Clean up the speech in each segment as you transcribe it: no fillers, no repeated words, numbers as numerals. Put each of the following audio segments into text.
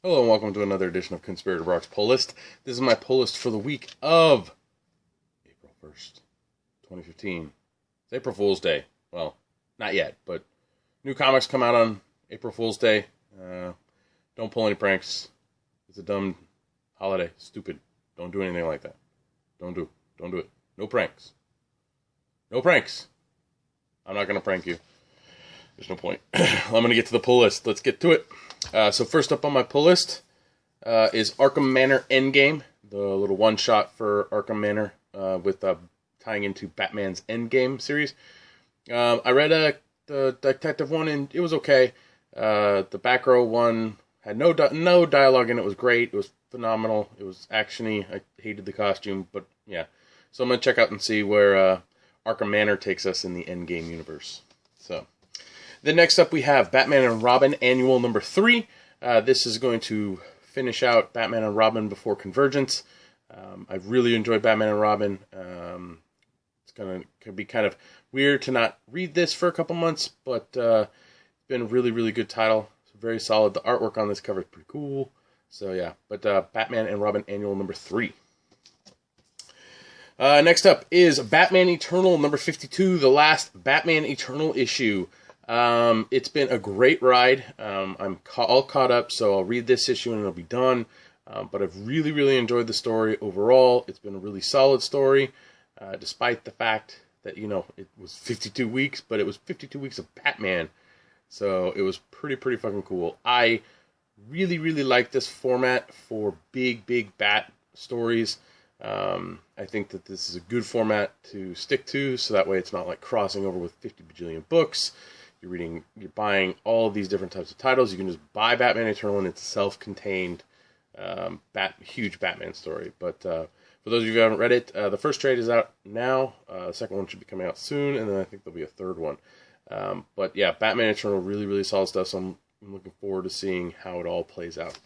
Hello and welcome to another edition of Conspirator Brock's Pull List. This is my pull list for the week of April 1st, 2015. It's April Fool's Day. Well, not yet, but new comics come out on April Fool's Day. Don't pull any pranks. It's a dumb holiday. Stupid. Don't do anything like that. Don't do it. No pranks. No pranks. I'm not going to prank you. There's no point. I'm going to get to the pull list. Let's get to it. So first up on my pull list is Arkham Manor Endgame, the little one-shot for Arkham Manor with tying into Batman's Endgame series. I read the detective one, and it was okay. The Batgirl one had no dialogue, and it was great. It was phenomenal. It was actiony. I hated the costume, but yeah. So I'm going to check out and see where Arkham Manor takes us in the Endgame universe. So... Then next up we have Batman and Robin Annual number 3. This is going to finish out Batman and Robin before Convergence. I've really enjoyed Batman and Robin. It's going to be kind of weird to not read this for a couple months, but it's been a really, really good title. It's very solid. The artwork on this cover is pretty cool. So yeah, but Batman and Robin Annual number 3. Next up is Batman Eternal number 52, the last Batman Eternal issue. It's been a great ride. I'm all caught up, so I'll read this issue and it'll be done. But I've really, really enjoyed the story overall. It's been a really solid story, despite the fact that, it was 52 weeks, but it was 52 weeks of Batman. So it was pretty fucking cool. I really, really like this format for big Bat stories. I think that this is a good format to stick to, so that way it's not like crossing over with 50 bajillion books. You're buying all of these different types of titles. You can just buy Batman Eternal, and it's a self-contained, huge Batman story. But for those of you who haven't read it, the first trade is out now. The second one should be coming out soon, and then I think there'll be a third one. But yeah, Batman Eternal, really, really solid stuff. So I'm looking forward to seeing how it all plays out.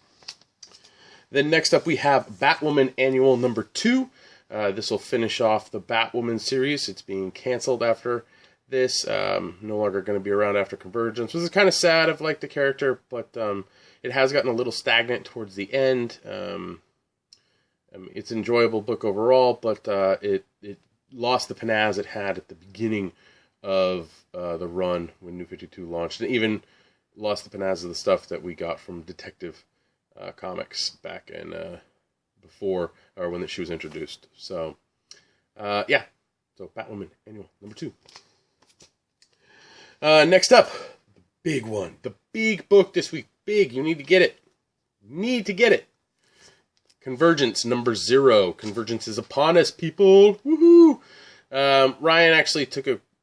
Then next up we have Batwoman Annual number 2. This will finish off the Batwoman series. It's being canceled after this, no longer going to be around after Convergence, which is kind of sad. I've liked the character, but it has gotten a little stagnant towards the end. It's an enjoyable book overall, but it lost the panache it had at the beginning of the run when New 52 launched, and even lost the panache of the stuff that we got from Detective Comics back in before, or when she was introduced. So, yeah. So Batwoman Annual number 2. Next up, the big one. The big book this week. Big. You need to get it. Convergence number 0. Convergence is upon us, people. Woohoo! Ryan actually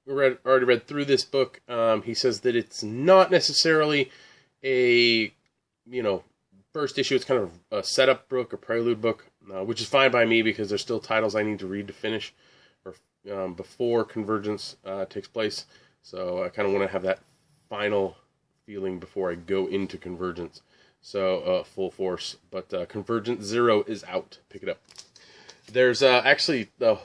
already read through this book. He says that it's not necessarily a, first issue. It's kind of a setup book, a prelude book, which is fine by me because there's still titles I need to read to finish or before Convergence takes place. So I kind of want to have that final feeling before I go into Convergence. So full force. But Convergence 0 is out. Pick it up. There's actually a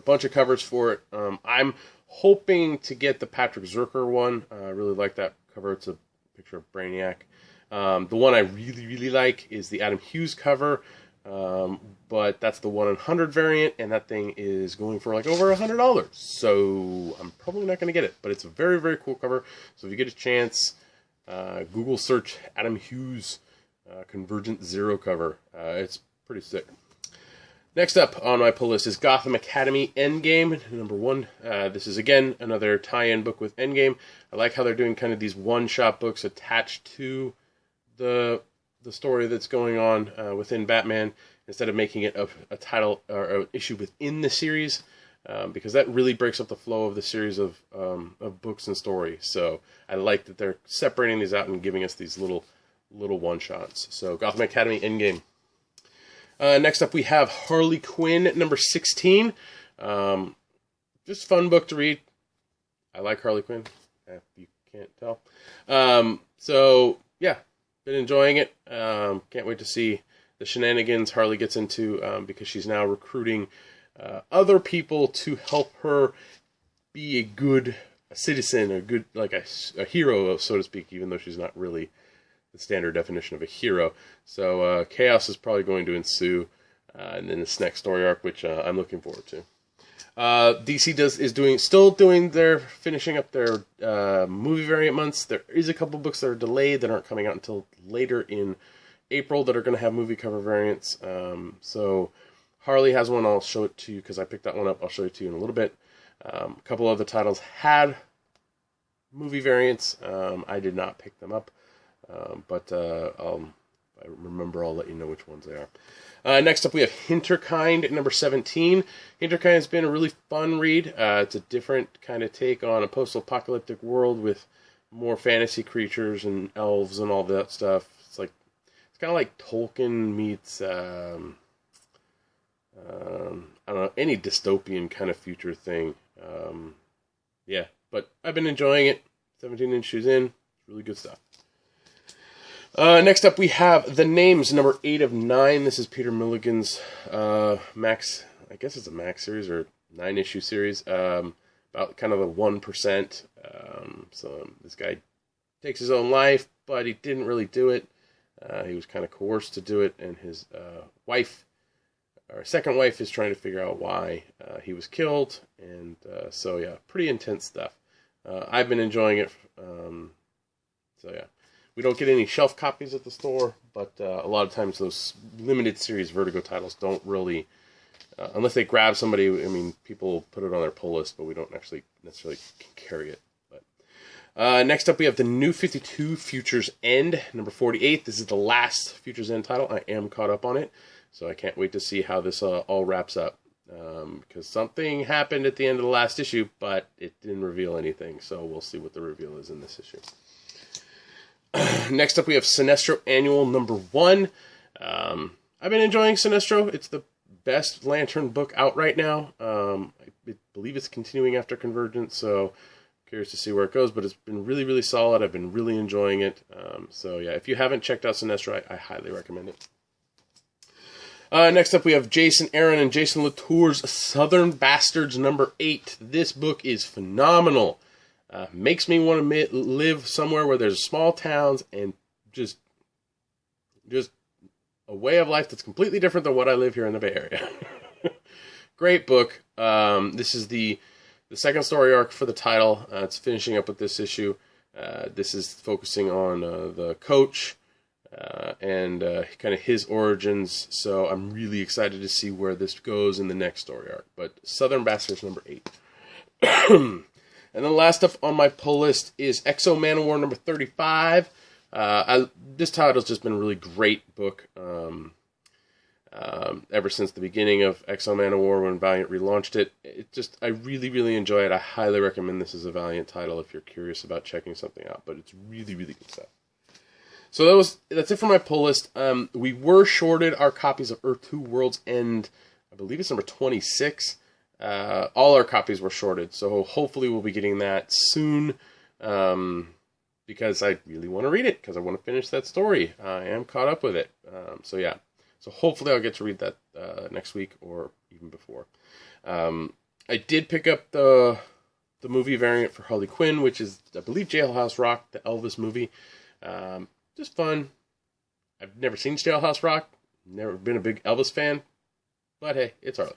bunch of covers for it. I'm hoping to get the Patrick Zircher one. I really like that cover. It's a picture of Brainiac. The one I really, really like is the Adam Hughes cover. But that's the 1/100 variant, and that thing is going for like over $100. So I'm probably not going to get it, but it's a very, very cool cover. So if you get a chance, Google search Adam Hughes Convergent 0 cover. It's pretty sick. Next up on my pull list is Gotham Academy Endgame, number 1. This is, again, another tie-in book with Endgame. I like how they're doing kind of these one-shot books attached to the story that's going on within Batman, instead of making it a title or an issue within the series, because that really breaks up the flow of the series of books and story. So I like that they're separating these out and giving us these little one-shots. So Gotham Academy Endgame. Next up we have Harley Quinn number 16. Just fun book to read. I like Harley Quinn, if you can't tell. So yeah, been enjoying it. Can't wait to see the shenanigans Harley gets into, because she's now recruiting other people to help her be a good citizen, a good, like a hero, so to speak, even though she's not really the standard definition of a hero. So chaos is probably going to ensue and then this next story arc, which I'm looking forward to. DC is finishing up their movie variant months. There is a couple books that are delayed that aren't coming out until later in April that are going to have movie cover variants. So Harley has one. I'll show it to you because I picked that one up. I'll show it to you in a little bit. A couple other titles had movie variants. I did not pick them up, but if I remember, I'll let you know which ones they are. Next up, we have Hinterkind, number 17. Hinterkind has been a really fun read. It's a different kind of take on a post-apocalyptic world with more fantasy creatures and elves and all that stuff. It's kind of like Tolkien meets, I don't know, any dystopian kind of future thing. Yeah, but I've been enjoying it. 17 issues in, really good stuff. Next up, we have The Names, number 8 of 9. This is Peter Milligan's Max, I guess it's a Max series or 9-issue series, about kind of a 1%. So this guy takes his own life, but he didn't really do it. He was kind of coerced to do it, and his second wife, is trying to figure out why he was killed. And so, yeah, pretty intense stuff. I've been enjoying it. So, yeah. We don't get any shelf copies at the store, but a lot of times those limited series Vertigo titles don't really, unless they grab somebody, I mean, people put it on their pull list, but we don't actually necessarily carry it. But next up, we have the New 52 Futures End, number 48. This is the last Futures End title. I am caught up on it, so I can't wait to see how this all wraps up. Because something happened at the end of the last issue, but it didn't reveal anything, so we'll see what the reveal is in this issue. Next up, we have Sinestro Annual number 1. I've been enjoying Sinestro. It's the best Lantern book out right now. I believe it's continuing after Convergence, so curious to see where it goes, but it's been really, really solid. I've been really enjoying it. So yeah, if you haven't checked out Sinestro, I highly recommend it. Next up, we have Jason Aaron and Jason Latour's Southern Bastards number 8. This book is phenomenal. Makes me want to live somewhere where there's small towns and just a way of life that's completely different than what I live here in the Bay Area. Great book. This is the second story arc for the title. It's finishing up with this issue. This is focusing on the coach and kind of his origins. So I'm really excited to see where this goes in the next story arc. But Southern Bastards number 8. And then last up on my pull list is Exo Manowar number 35. This title's just been a really great book. Ever since the beginning of Exo Manowar when Valiant relaunched it. I really, really enjoy it. I highly recommend this as a Valiant title if you're curious about checking something out. But it's really, really good stuff. So that's it for my pull list. We were shorted our copies of Earth 2 World's End. I believe it's number 26. All our copies were shorted, so hopefully we'll be getting that soon, because I really want to read it, because I want to finish that story. I am caught up with it, so yeah. So hopefully I'll get to read that next week, or even before. I did pick up the movie variant for Harley Quinn, which is, I believe, Jailhouse Rock, the Elvis movie. Just fun. I've never seen Jailhouse Rock, never been a big Elvis fan, but hey, it's Harley.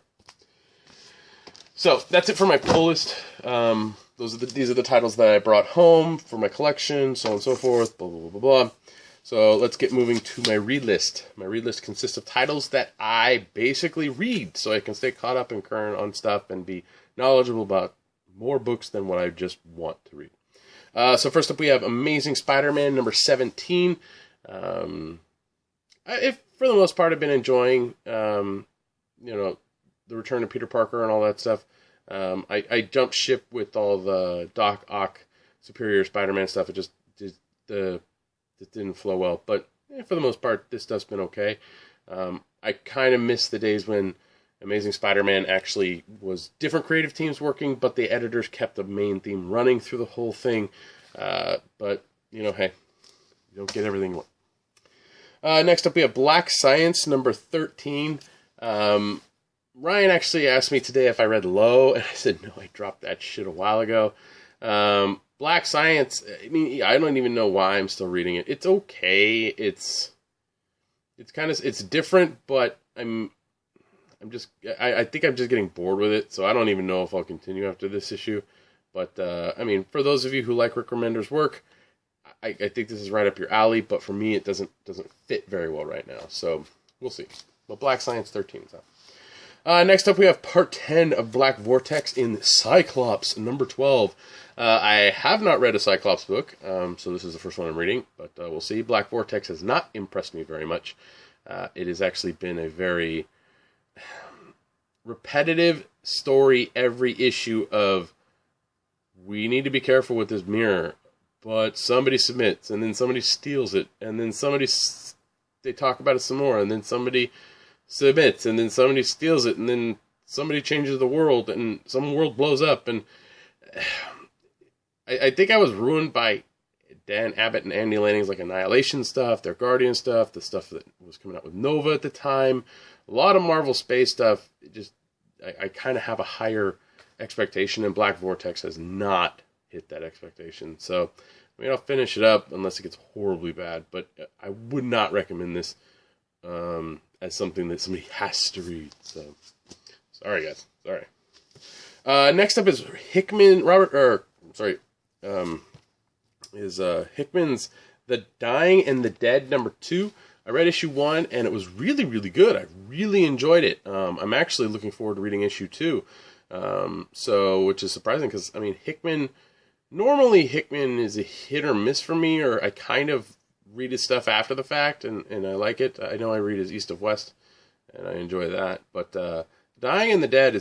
So that's it for my pull list. These are the titles that I brought home for my collection, so on and so forth, blah, blah, blah, blah. So let's get moving to my read list. My read list consists of titles that I basically read, so I can stay caught up and current on stuff and be knowledgeable about more books than what I just want to read. So first up, we have Amazing Spider-Man number 17. For the most part, I've been enjoying, the return of Peter Parker and all that stuff. I jumped ship with all the Doc Ock Superior Spider-Man stuff. It just didn't flow well. But for the most part, this stuff's been okay. I kind of miss the days when Amazing Spider-Man actually was different creative teams working, but the editors kept the main theme running through the whole thing. But, hey, you don't get everything you want. Next up, we have Black Science, number 13. Ryan actually asked me today if I read Low, and I said, no, I dropped that shit a while ago. Black Science, I mean, I don't even know why I'm still reading it. It's okay. It's different, but I think I'm just getting bored with it, so I don't even know if I'll continue after this issue. But, I mean, for those of you who like Rick Remender's work, I think this is right up your alley, but for me, it doesn't fit very well right now. So, we'll see. But Black Science 13 is out. Next up, we have part 10 of Black Vortex in Cyclops, number 12. I have not read a Cyclops book, so this is the first one I'm reading, but we'll see. Black Vortex has not impressed me very much. It has actually been a very repetitive story every issue of, we need to be careful with this mirror, but somebody submits, and then somebody steals it, and then they talk about it some more, and then somebody submits, and then somebody steals it, and then somebody changes the world, and some world blows up, and I think I was ruined by Dan Abbott and Andy Lanning's like Annihilation stuff, their Guardian stuff, the stuff that was coming out with Nova at the time, a lot of Marvel Space stuff. I kind of have a higher expectation, and Black Vortex has not hit that expectation. So, I mean, I'll finish it up unless it gets horribly bad, but I would not recommend this as something that somebody has to read. So, sorry guys, sorry. Next up is Hickman's The Dying and the Dead number 2. I read issue 1 and it was really, really good. I really enjoyed it. I'm actually looking forward to reading issue 2. Which is surprising because, I mean, normally Hickman is a hit or miss for me, or I kind of read his stuff after the fact, and I like it. I know I read his East of West, and I enjoy that. But Dying and the Dead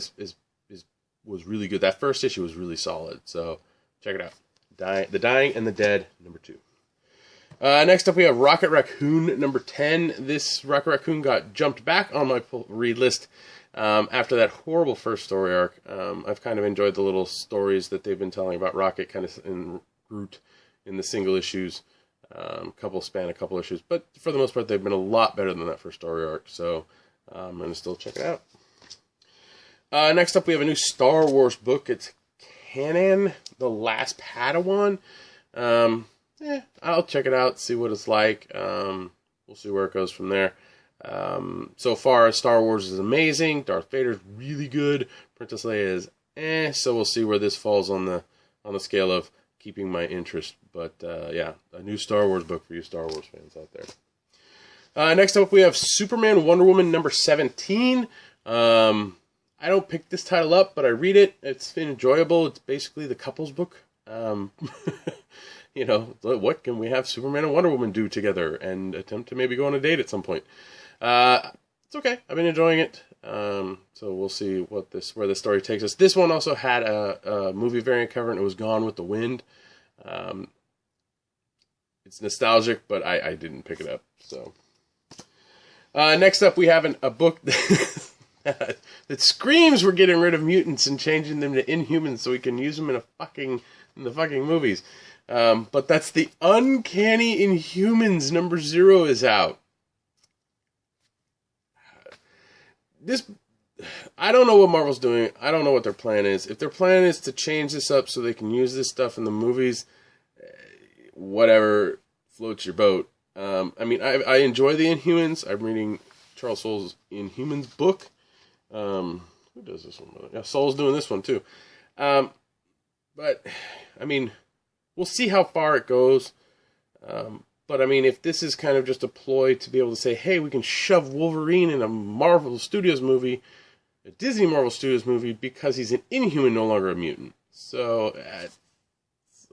was really good. That first issue was really solid, so check it out. The Dying and the Dead, number 2. Next up, we have Rocket Raccoon, number 10. This Rocket Raccoon got jumped back on my read list after that horrible first story arc. I've kind of enjoyed the little stories that they've been telling about Rocket, kind of in Groot in the single issues. Span a couple issues, but for the most part, they've been a lot better than that first story arc. So I'm going to still check it out. Next up, we have a new Star Wars book. It's Kanan, The Last Padawan. I'll check it out, see what it's like. We'll see where it goes from there. So far, Star Wars is amazing. Darth Vader's really good. Princess Leia is so we'll see where this falls on the scale of keeping my interest. But yeah, a new Star Wars book for you Star Wars fans out there. Next up, we have Superman Wonder Woman number 17. I don't pick this title up, but I read it. It's enjoyable. It's basically the couples book. You know, what can we have Superman and Wonder Woman do together and attempt to maybe go on a date at some point? It's okay. I've been enjoying it. So we'll see where this story takes us. This one also had a movie variant cover, and it was Gone with the Wind. It's nostalgic, but I didn't pick it up. So next up, we have a book that screams we're getting rid of mutants and changing them to Inhumans so we can use them in the fucking movies. But that's the Uncanny Inhumans number 0 is out. I don't know what Marvel's doing. I don't know what their plan is. If their plan is to change this up so they can use this stuff in the movies, whatever floats your boat. I mean, I enjoy the Inhumans. I'm reading Charles Soule's Inhumans book. Who does this one? Yeah, Soule's doing this one too. But I mean, we'll see how far it goes. But I mean, if this is kind of just a ploy to be able to say, hey, we can shove Wolverine in a Marvel Studios movie, a Disney Marvel Studios movie, because he's an Inhuman, no longer a mutant. So, it's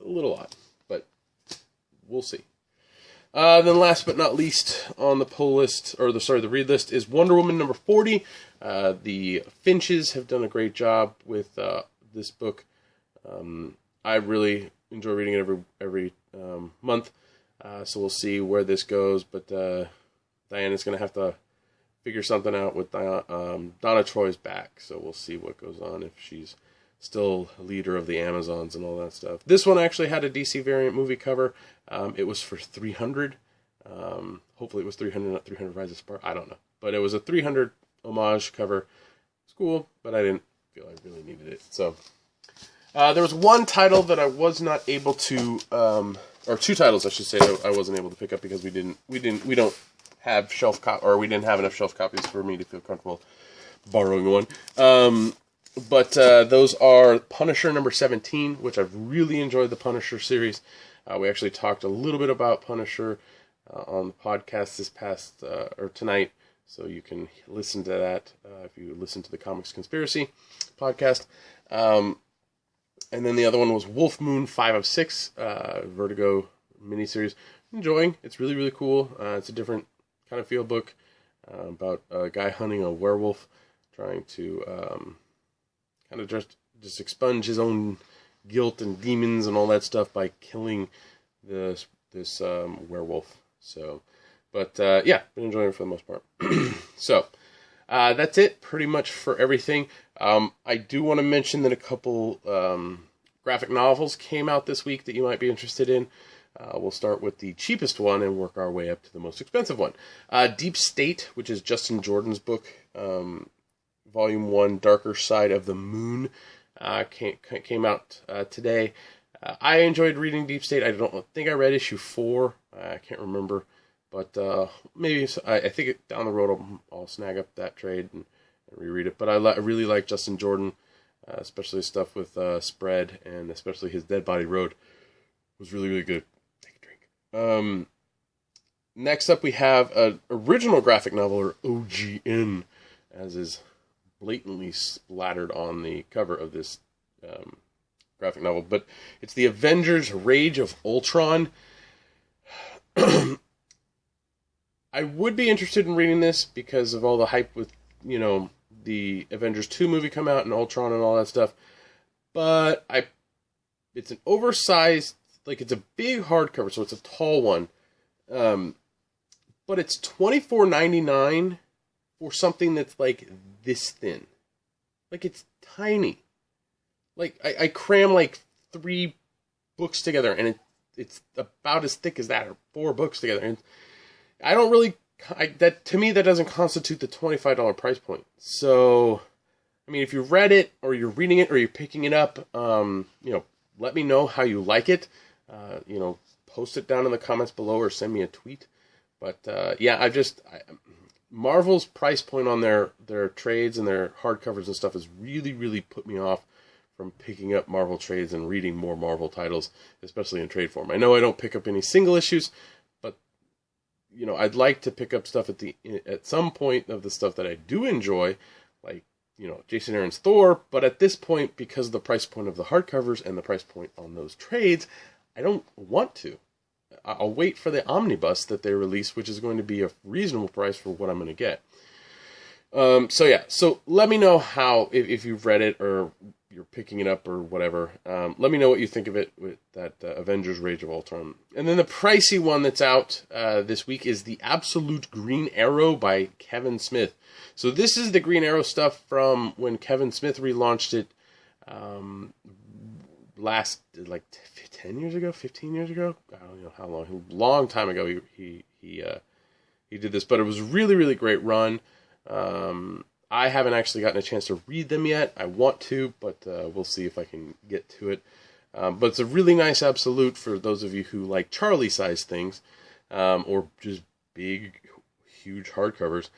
a little odd, but we'll see. Then last but not least on the pull list, the read list, is Wonder Woman number 40. The Finches have done a great job with this book. I really enjoy reading it every month. So we'll see where this goes, but Diana's going to have to figure something out with Donna Troy's back, so we'll see what goes on if she's still leader of the Amazons and all that stuff. This one actually had a DC variant movie cover. It was for 300. Hopefully it was 300, not 300 Rise of Spark. I don't know, but it was a 300 homage cover. It's cool, but I didn't feel I really needed it. So There was one title that I was not able to, or two titles I should say, that I wasn't able to pick up because we don't have we didn't have enough shelf copies for me to feel comfortable borrowing one. But those are Punisher number 17, which I've really enjoyed the Punisher series. We actually talked a little bit about Punisher on the podcast this past, or tonight, so you can listen to that if you listen to the Comics Conspiracy podcast. And then the other one was Wolf Moon 5 of 6, Vertigo miniseries. Enjoying. It's really, really cool. It's a different kind of feel book about a guy hunting a werewolf, trying to kind of just expunge his own guilt and demons and all that stuff by killing this werewolf. So, but yeah, been enjoying it for the most part. So, that's it pretty much for everything. I do want to mention that a couple graphic novels came out this week that you might be interested in. We'll start with the cheapest one and work our way up to the most expensive one. Deep State, which is Justin Jordan's book, Volume 1, Darker Side of the Moon, came out today. I enjoyed reading Deep State. I don't think I read issue 4. I can't remember. But maybe, I think down the road I'll snag up that trade and reread it. But I really like Justin Jordan, especially stuff with Spread, and especially his Dead Body Road was really, really good. Take a drink. Next up we have an original graphic novel, or OGN, as is blatantly splattered on the cover of this graphic novel. But it's the Avengers Rage of Ultron. I would be interested in reading this because of all the hype with, the Avengers 2 movie come out and Ultron and all that stuff. But it's an oversized, it's a big hardcover, so it's a tall one. But it's $24.99 for something that's this thin. It's tiny. I cram 3 books together, and it's about as thick as that, or 4 books together. And I don't really, to me, that doesn't constitute the $25 price point. So, I mean, if you read it, or you're reading it, or you're picking it up, let me know how you like it. Post it down in the comments below, or send me a tweet. But, yeah, Marvel's price point on their trades and their hardcovers and stuff has really, really put me off from picking up Marvel trades and reading more Marvel titles, especially in trade form. I know I don't pick up any single issues, but I'd like to pick up stuff at some point of the stuff that I do enjoy, Jason Aaron's Thor. But at this point, because of the price point of the hardcovers and the price point on those trades, I don't want to. I'll wait for the omnibus that they release, which is going to be a reasonable price for what I'm going to get. So yeah, so let me know if you've read it or you're picking it up or whatever. Let me know what you think of it with that Avengers Rage of Ultron. And then the pricey one that's out this week is The Absolute Green Arrow by Kevin Smith. So this is the Green Arrow stuff from when Kevin Smith relaunched it last 10 years ago, 15 years ago. I don't know how long. A long time ago he did this, but it was a really, really great run. I haven't actually gotten a chance to read them yet. I want to, but we'll see if I can get to it. But it's a really nice absolute for those of you who like Charlie-sized things, or just big, huge hardcovers.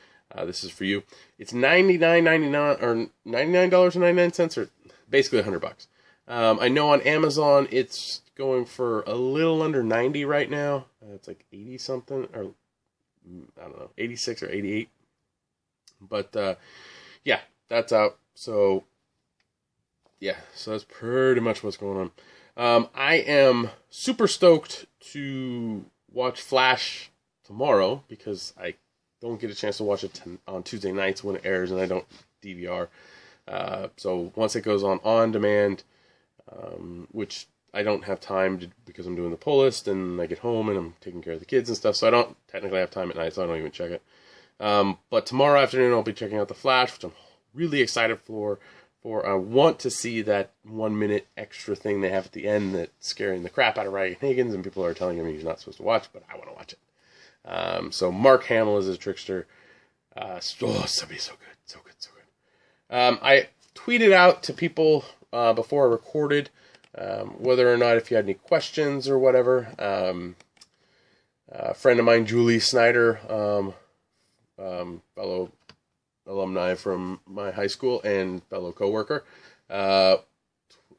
This is for you. It's $99.99 or $99.99, or basically $100. I know on Amazon it's going for a little under 90 right now. It's 80 something, or I don't know, 86 or 88. But yeah, that's out. So yeah, so that's pretty much what's going on. I am super stoked to watch Flash tomorrow because I don't get a chance to watch it on Tuesday nights when it airs, and I don't DVR. So once it goes on demand, which I don't have time to, because I'm doing the pull list and I get home and I'm taking care of the kids and stuff, so I don't technically have time at night, so I don't even check it. But tomorrow afternoon I'll be checking out The Flash, which I'm really excited for. I want to see that 1 minute extra thing they have at the end that's scaring the crap out of Ryan Higgins, and people are telling him he's not supposed to watch, but I want to watch it. So Mark Hamill is a trickster. Somebody so good. I tweeted out to people before I recorded, whether or not if you had any questions or whatever. A friend of mine, Julie Snyder, fellow alumni from my high school and fellow coworker,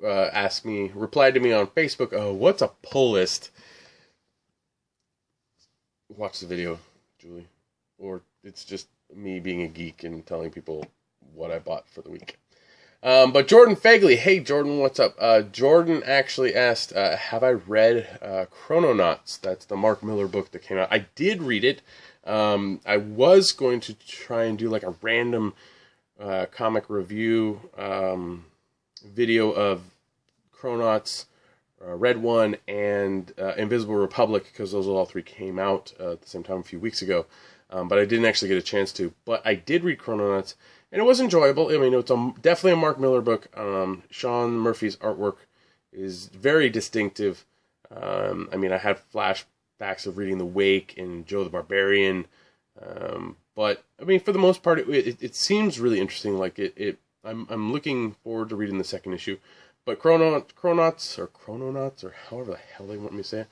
replied to me on Facebook, what's a pull list? Watch the video, Julie. Or it's just me being a geek and telling people what I bought for the week. But Jordan Fagley, hey Jordan, what's up? Jordan actually asked, have I read Chrononauts? That's the Mark Miller book that came out. I did read it. I was going to try and do like a random comic review video of Chrononauts, Red One, and Invisible Republic, because those all three came out at the same time a few weeks ago. But I didn't actually get a chance to. But I did read Chrononauts, and it was enjoyable. I mean, it's definitely a Mark Miller book. Sean Murphy's artwork is very distinctive. I mean, I had flashbacks of reading The Wake and Joe the Barbarian. But, I mean, for the most part, it seems really interesting. Like, I'm looking forward to reading the second issue. But Chrononauts, or however the hell they want me to say it,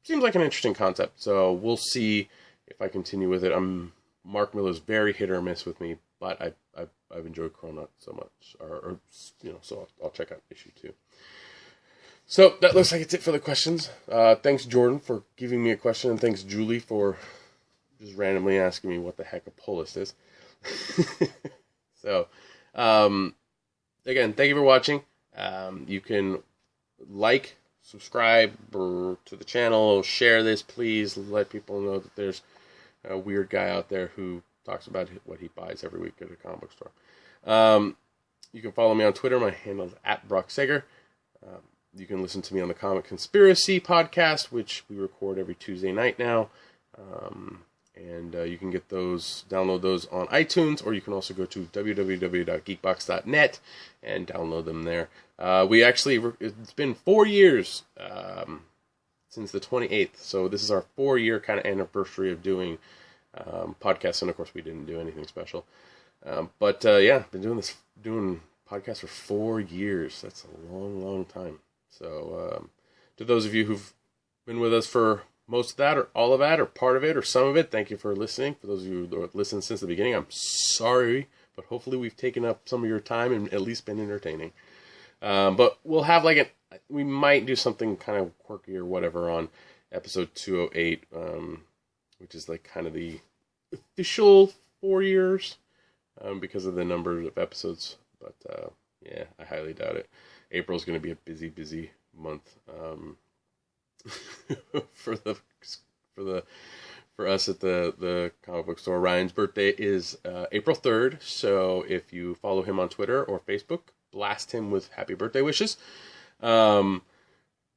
seems like an interesting concept. So we'll see if I continue with it. Mark Miller's very hit or miss with me, but I've enjoyed Chrononauts so much, so I'll check out issue 2. So that looks like it's it for the questions. Thanks Jordan for giving me a question, and thanks Julie for just randomly asking me what the heck a pull list is. So again, thank you for watching. You can like, subscribe to the channel, share this, please. Let people know that there's a weird guy out there who talks about what he buys every week at a comic book store. You can follow me on Twitter. My handle is @BrockSager. You can listen to me on the Comic Conspiracy podcast, which we record every Tuesday night now. And you can download those on iTunes, or you can also go to www.geekbox.net and download them there. It's been 4 years since the 28th, so this is our 4-year kind of anniversary of doing podcasts, and of course we didn't do anything special. But been doing podcasts for 4 years. That's a long, long time. So to those of you who've been with us for most of that, or all of that, or part of it, or some of it, thank you for listening. For those of you who have listened since the beginning, I'm sorry, but hopefully we've taken up some of your time and at least been entertaining. But we'll have we might do something kind of quirky or whatever on episode 208, which is like kind of the official 4 years, because of the number of episodes. But I highly doubt it. April's going to be a busy, busy month. For us at the comic book store. Ryan's birthday is April 3rd, so if you follow him on Twitter or Facebook, blast him with happy birthday wishes. And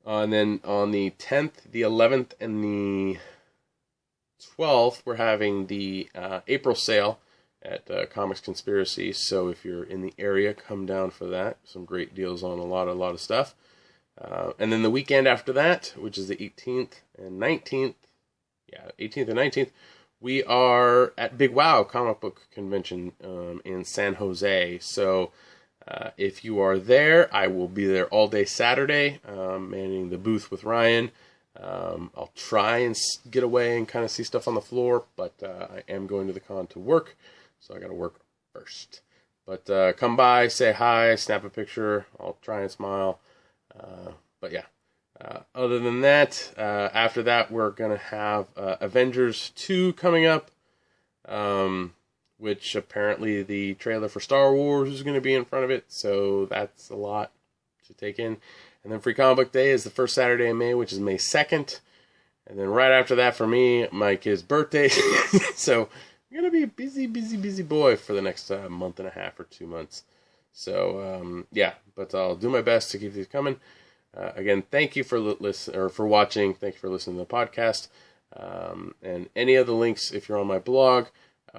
then on the 10th, the 11th, and the 12th, we're having the April sale at Comics Conspiracy. So if you're in the area, come down for that. Some great deals on a lot of stuff. And then the weekend after that, which is the 18th and 19th, 18th and 19th, we are at Big Wow Comic Book Convention in San Jose. So if you are there, I will be there all day Saturday, manning the booth with Ryan. I'll try and get away and kind of see stuff on the floor, but I am going to the con to work, so I got to work first. But come by, say hi, snap a picture. I'll try and smile. Other than that, after that, we're going to have Avengers 2 coming up, which apparently the trailer for Star Wars is going to be in front of it, so that's a lot to take in. And then Free Comic Book Day is the first Saturday in May, which is May 2nd. And then right after that, for me, my kid's birthday. So I'm going to be a busy boy for the next month and a half or 2 months. So, but I'll do my best to keep these coming. Again, thank you for watching. Thank you for listening to the podcast. And any of the links, if you're on my blog,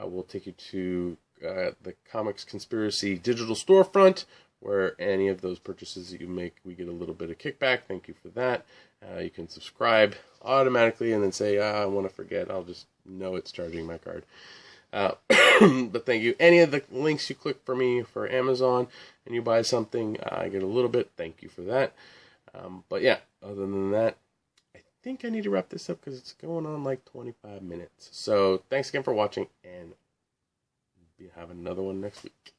will take you to the Comics Conspiracy digital storefront, where any of those purchases that you make, we get a little bit of kickback. Thank you for that. You can subscribe automatically and then say, I want to forget. I'll just know it's charging my card. But thank you. Any of the links you click for me for Amazon and you buy something, I get a little bit. Thank you for that. But yeah, other than that, I think I need to wrap this up because it's going on like 25 minutes. So thanks again for watching, and have another one next week.